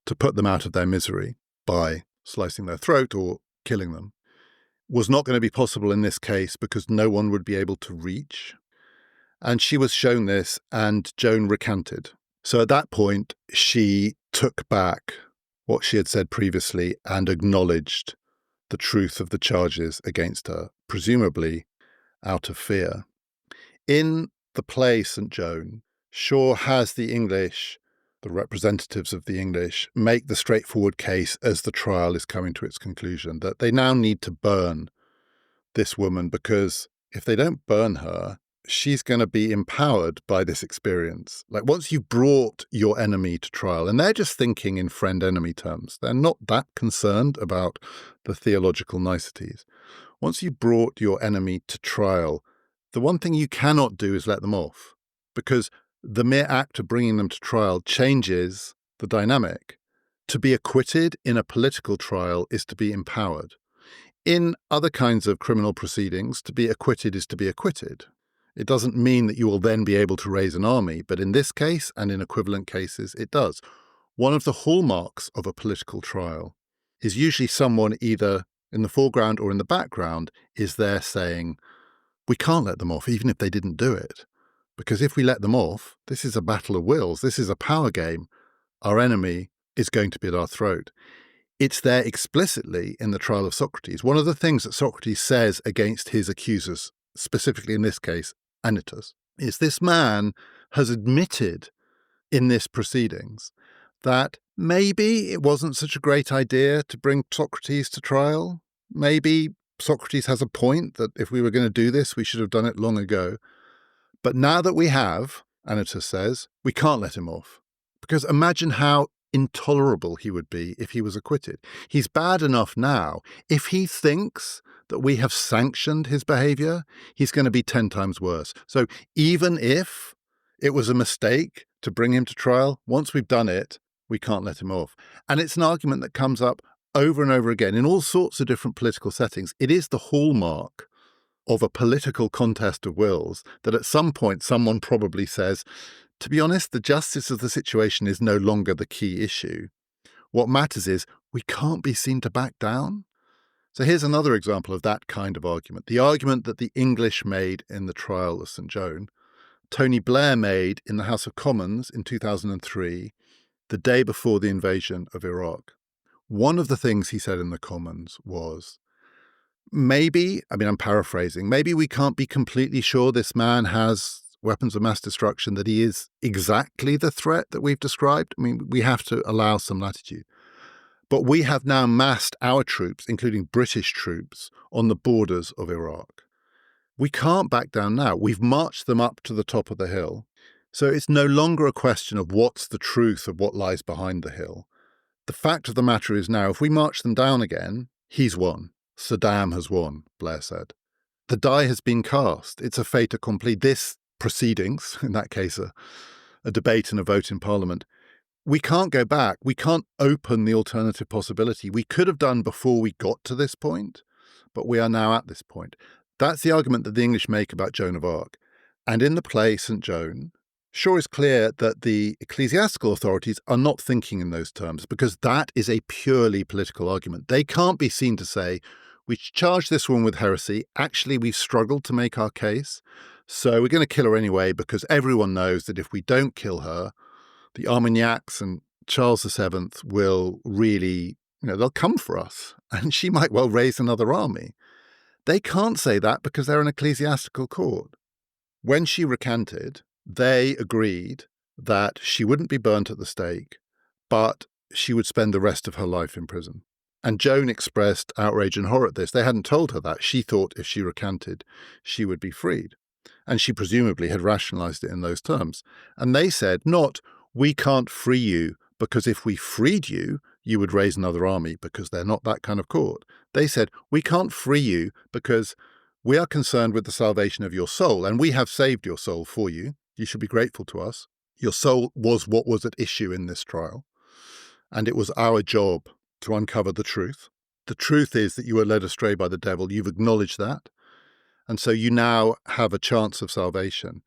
to put them out of their misery by slicing their throat or killing them, was not going to be possible in this case because no one would be able to reach. And she was shown this, and Joan recanted. So at that point, she took back what she had said previously and acknowledged the truth of the charges against her, presumably out of fear. In the play St. Joan, Shaw has the English, the representatives of the English, make the straightforward case as the trial is coming to its conclusion, that they now need to burn this woman, because if they don't burn her, she's going to be empowered by this experience. Like, once you've brought your enemy to trial, and they're just thinking in friend-enemy terms, they're not that concerned about the theological niceties. Once you've brought your enemy to trial, the one thing you cannot do is let them off, because the mere act of bringing them to trial changes the dynamic. To be acquitted in a political trial is to be empowered. In other kinds of criminal proceedings, to be acquitted is to be acquitted. It doesn't mean that you will then be able to raise an army, but in this case and in equivalent cases, it does. One of the hallmarks of a political trial is usually someone either in the foreground or in the background is there saying, we can't let them off even if they didn't do it. Because if we let them off, this is a battle of wills. This is a power game. Our enemy is going to be at our throat. It's there explicitly in the trial of Socrates. One of the things that Socrates says against his accusers, specifically in this case, Anytus, is this man has admitted in this proceedings that maybe it wasn't such a great idea to bring Socrates to trial. Maybe Socrates has a point that if we were going to do this, we should have done it long ago. But now that we have, Anytus says, we can't let him off. Because imagine how intolerable he would be if he was acquitted. He's bad enough now. If he thinks that we have sanctioned his behavior, he's going to be 10 times worse. So even if it was a mistake to bring him to trial, once we've done it, we can't let him off. And it's an argument that comes up over and over again in all sorts of different political settings. It is the hallmark of a political contest of wills that at some point someone probably says, to be honest, the justice of the situation is no longer the key issue. What matters is we can't be seen to back down. So here's another example of that kind of argument. The argument that the English made in the trial of St. Joan, Tony Blair made in the House of Commons in 2003, the day before the invasion of Iraq. One of the things he said in the Commons was, maybe, I'm paraphrasing, maybe we can't be completely sure this man has weapons of mass destruction, that he is exactly the threat that we've described. We have to allow some latitude. But we have now massed our troops, including British troops, on the borders of Iraq. We can't back down now. We've marched them up to the top of the hill. So it's no longer a question of what's the truth of what lies behind the hill. The fact of the matter is now, if we march them down again, he's won. Saddam has won, Blair said. The die has been cast. It's a fait accompli. This proceedings, in that case a debate and a vote in Parliament, we can't go back. We can't open the alternative possibility. We could have done before we got to this point, but we are now at this point. That's the argument that the English make about Joan of Arc. And in the play St. Joan, Shaw is clear that the ecclesiastical authorities are not thinking in those terms, because that is a purely political argument. They can't be seen to say, we charge this woman with heresy. Actually, we've struggled to make our case, so we're going to kill her anyway, because everyone knows that if we don't kill her, the Armagnacs and Charles VII will really, they'll come for us, and she might well raise another army. They can't say that because they're an ecclesiastical court. When she recanted, they agreed that she wouldn't be burnt at the stake, but she would spend the rest of her life in prison. And Joan expressed outrage and horror at this. They hadn't told her that. She thought if she recanted, she would be freed. And she presumably had rationalized it in those terms. And they said, not, we can't free you because if we freed you, you would raise another army, because they're not that kind of court. They said, we can't free you because we are concerned with the salvation of your soul, and we have saved your soul for you. You should be grateful to us. Your soul was what was at issue in this trial, and it was our job to uncover the truth. The truth is that you were led astray by the devil. You've acknowledged that, and so you now have a chance of salvation.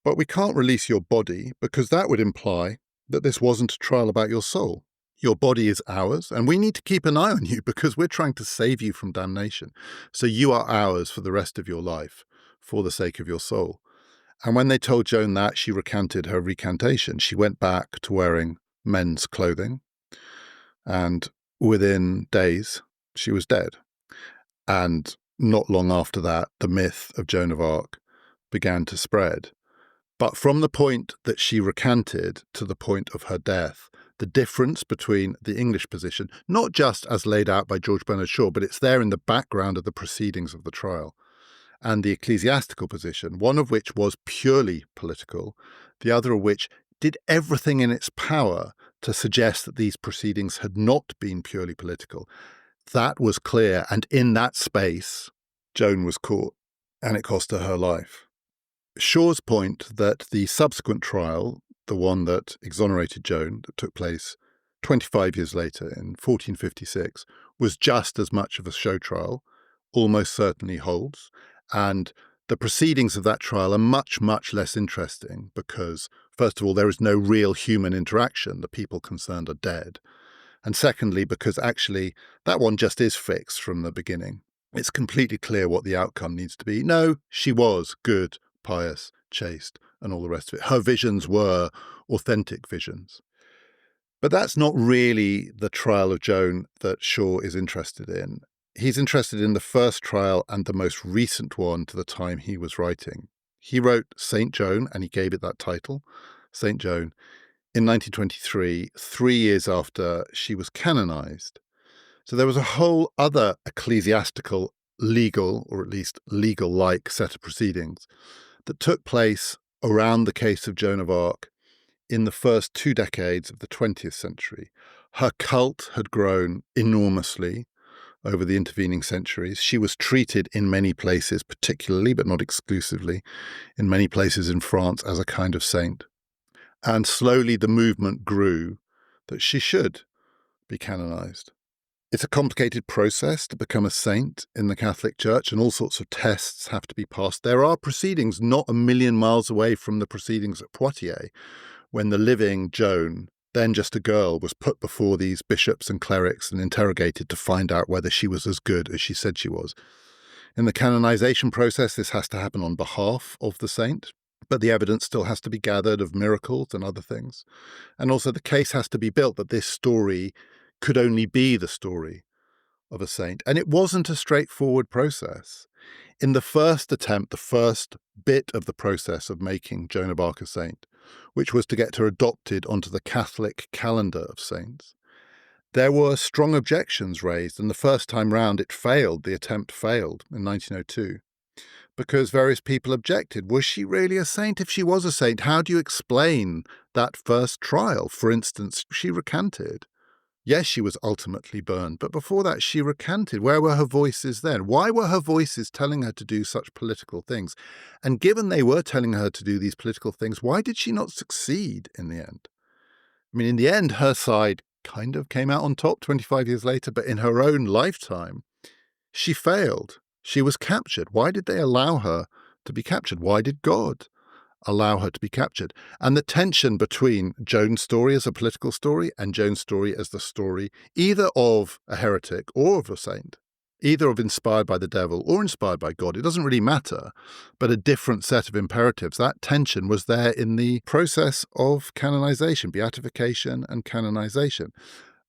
But we can't release your body, because that would imply that this wasn't a trial about your soul. Your body is ours, and we need to keep an eye on you because we're trying to save you from damnation. So you are ours for the rest of your life, for the sake of your soul. And when they told Joan that, she recanted her recantation. She went back to wearing men's clothing, and within days, she was dead. And not long after that, the myth of Joan of Arc began to spread. But from the point that she recanted to the point of her death, the difference between the English position, not just as laid out by George Bernard Shaw, but it's there in the background of the proceedings of the trial, and the ecclesiastical position, one of which was purely political, the other of which did everything in its power to suggest that these proceedings had not been purely political. That was clear, and in that space, Joan was caught, and it cost her her life. Shaw's point that the subsequent trial, the one that exonerated Joan, that took place 25 years later in 1456, was just as much of a show trial, almost certainly holds. And the proceedings of that trial are much, much less interesting because, first of all, there is no real human interaction. The people concerned are dead. And secondly, because actually that one just is fixed from the beginning. It's completely clear what the outcome needs to be. No, she was good, pious, chaste, and all the rest of it. Her visions were authentic visions. But that's not really the trial of Joan that Shaw is interested in. He's interested in the first trial and the most recent one to the time he was writing. He wrote St. Joan, and he gave it that title, St. Joan, in 1923, 3 years after she was canonized. So there was a whole other ecclesiastical, legal, or at least legal-like set of proceedings that took place around the case of Joan of Arc in the first 2 decades of the 20th century. Her cult had grown enormously over the intervening centuries. She was treated in many places, particularly, but not exclusively, in many places in France as a kind of saint. And slowly the movement grew that she should be canonized. It's a complicated process to become a saint in the Catholic Church, and all sorts of tests have to be passed. There are proceedings not a million miles away from the proceedings at Poitiers, when the living Joan, then just a girl, was put before these bishops and clerics and interrogated to find out whether she was as good as she said she was. In the canonization process, this has to happen on behalf of the saint, but the evidence still has to be gathered of miracles and other things. And also the case has to be built that this story could only be the story of a saint. And it wasn't a straightforward process. In the first attempt, the first bit of the process of making Joan of Arc a saint, which was to get her adopted onto the Catholic calendar of saints, there were strong objections raised, and the first time round it failed. The attempt failed in 1902 because various people objected. Was she really a saint? If she was a saint, how do you explain that first trial? For instance, she recanted. Yes, she was ultimately burned, but before that she recanted. Where were her voices then? Why were her voices telling her to do such political things? And given they were telling her to do these political things, why did she not succeed in the end? I mean, in the end, her side kind of came out on top 25 years later, but in her own lifetime, she failed. She was captured. Why did they allow her to be captured? Why did God allow her to be captured? And the tension between Joan's story as a political story and Joan's story as the story either of a heretic or of a saint, either of inspired by the devil or inspired by God, it doesn't really matter, but a different set of imperatives. That tension was there in the process of canonization, beatification and canonization.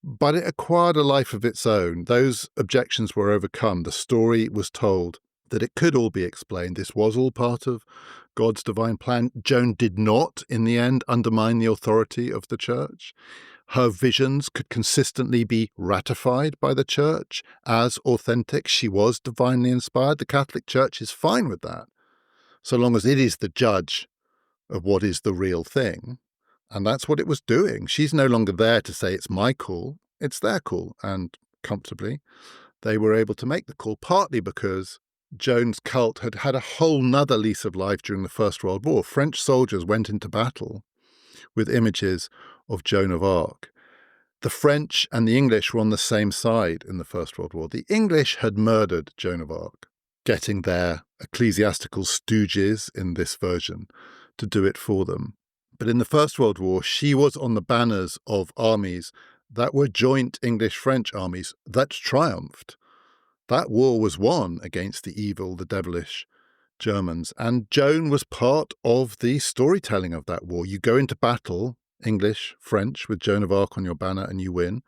But it acquired a life of its own. Those objections were overcome. The story was told that it could all be explained. This was all part of God's divine plan. Joan did not, in the end, undermine the authority of the church. Her visions could consistently be ratified by the church as authentic. She was divinely inspired. The Catholic Church is fine with that, so long as it is the judge of what is the real thing. And that's what it was doing. She's no longer there to say it's my call, it's their call. And comfortably, they were able to make the call, partly because Joan's cult had had a whole nother lease of life during the First World War. French soldiers went into battle with images of Joan of Arc. The French and the English were on the same side in the First World War. The English had murdered Joan of Arc, getting their ecclesiastical stooges in this version to do it for them. But in the First World War, she was on the banners of armies that were joint English-French armies that triumphed. That war was won against the evil, the devilish Germans. And Joan was part of the storytelling of that war. You go into battle, English, French, with Joan of Arc on your banner and you win.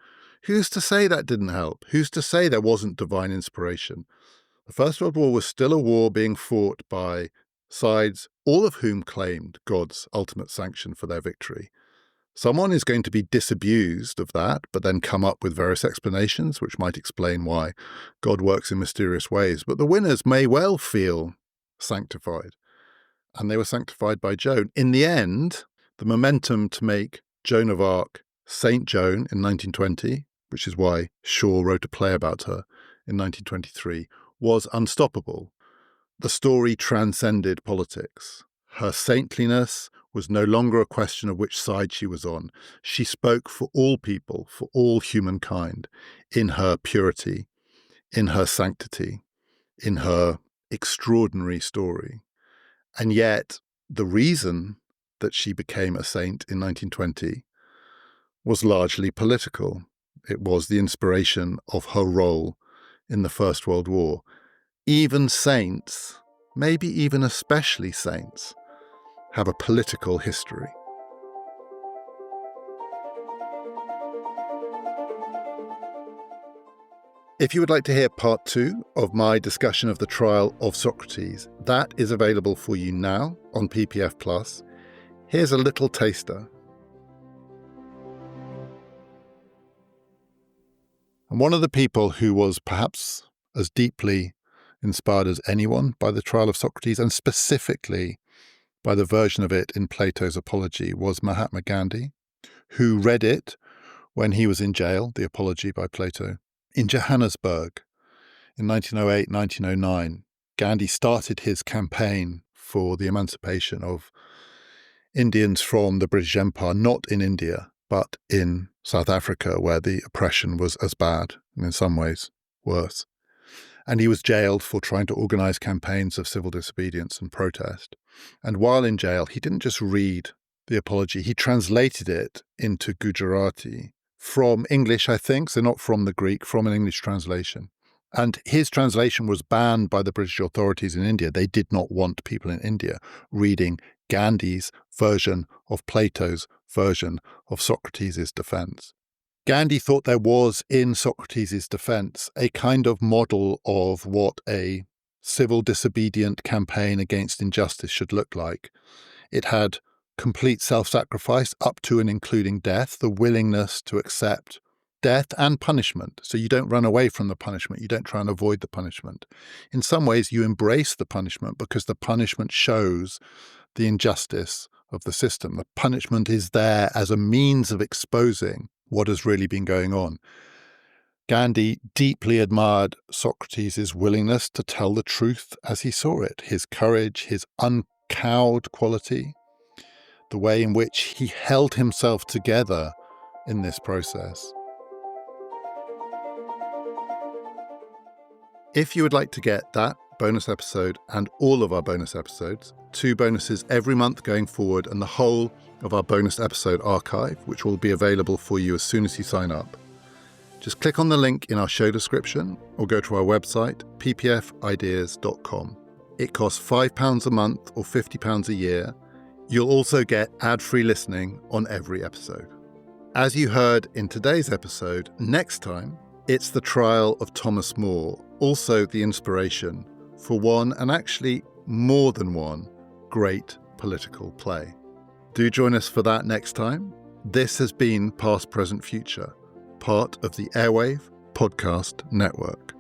Who's to say that didn't help? Who's to say there wasn't divine inspiration? The First World War was still a war being fought by sides, all of whom claimed God's ultimate sanction for their victory. Someone is going to be disabused of that, but then come up with various explanations which might explain why God works in mysterious ways. But the winners may well feel sanctified, and they were sanctified by Joan. In the end, the momentum to make Joan of Arc Saint Joan in 1920, which is why Shaw wrote a play about her in 1923, was unstoppable. The story transcended politics. Her saintliness was no longer a question of which side she was on. She spoke for all people, for all humankind, in her purity, in her sanctity, in her extraordinary story. And yet, the reason that she became a saint in 1920 was largely political. It was the inspiration of her role in the First World War. Even saints, maybe even especially saints, have a political history. If you would like to hear part 2 of my discussion of the trial of Socrates, that is available for you now on PPF Plus. Here's a little taster. And one of the people who was perhaps as deeply inspired as anyone by the trial of Socrates, and specifically by the version of it in Plato's Apology, was Mahatma Gandhi, who read it when he was in jail, the Apology by Plato, in Johannesburg in 1908, 1909. Gandhi started his campaign for the emancipation of Indians from the British Empire, not in India, but in South Africa, where the oppression was as bad, and in some ways worse. And he was jailed for trying to organize campaigns of civil disobedience and protest. And while in jail, he didn't just read the Apology, he translated it into Gujarati from English, I think, so not from the Greek, from an English translation. And his translation was banned by the British authorities in India. They did not want people in India reading Gandhi's version of Plato's version of Socrates' defense. Gandhi thought there was in Socrates' defense a kind of model of what a civil disobedient campaign against injustice should look like. It had complete self-sacrifice up to and including death, the willingness to accept death and punishment. So you don't run away from the punishment. You don't try and avoid the punishment. In some ways, you embrace the punishment because the punishment shows the injustice of the system. The punishment is there as a means of exposing what has really been going on. Gandhi deeply admired Socrates' willingness to tell the truth as he saw it, his courage, his uncowed quality, the way in which he held himself together in this process. If you would like to get that bonus episode and all of our bonus episodes, 2 bonuses every month going forward, and the whole of our bonus episode archive, which will be available for you as soon as you sign up, just click on the link in our show description or go to our website, ppfideas.com. It costs £5 a month or £50 a year. You'll also get ad-free listening on every episode. As you heard in today's episode, next time, it's the trial of Thomas More, also the inspiration for one, and actually more than one, great political play. Do join us for that next time. This has been Past, Present, Future, part of the Airwave Podcast Network.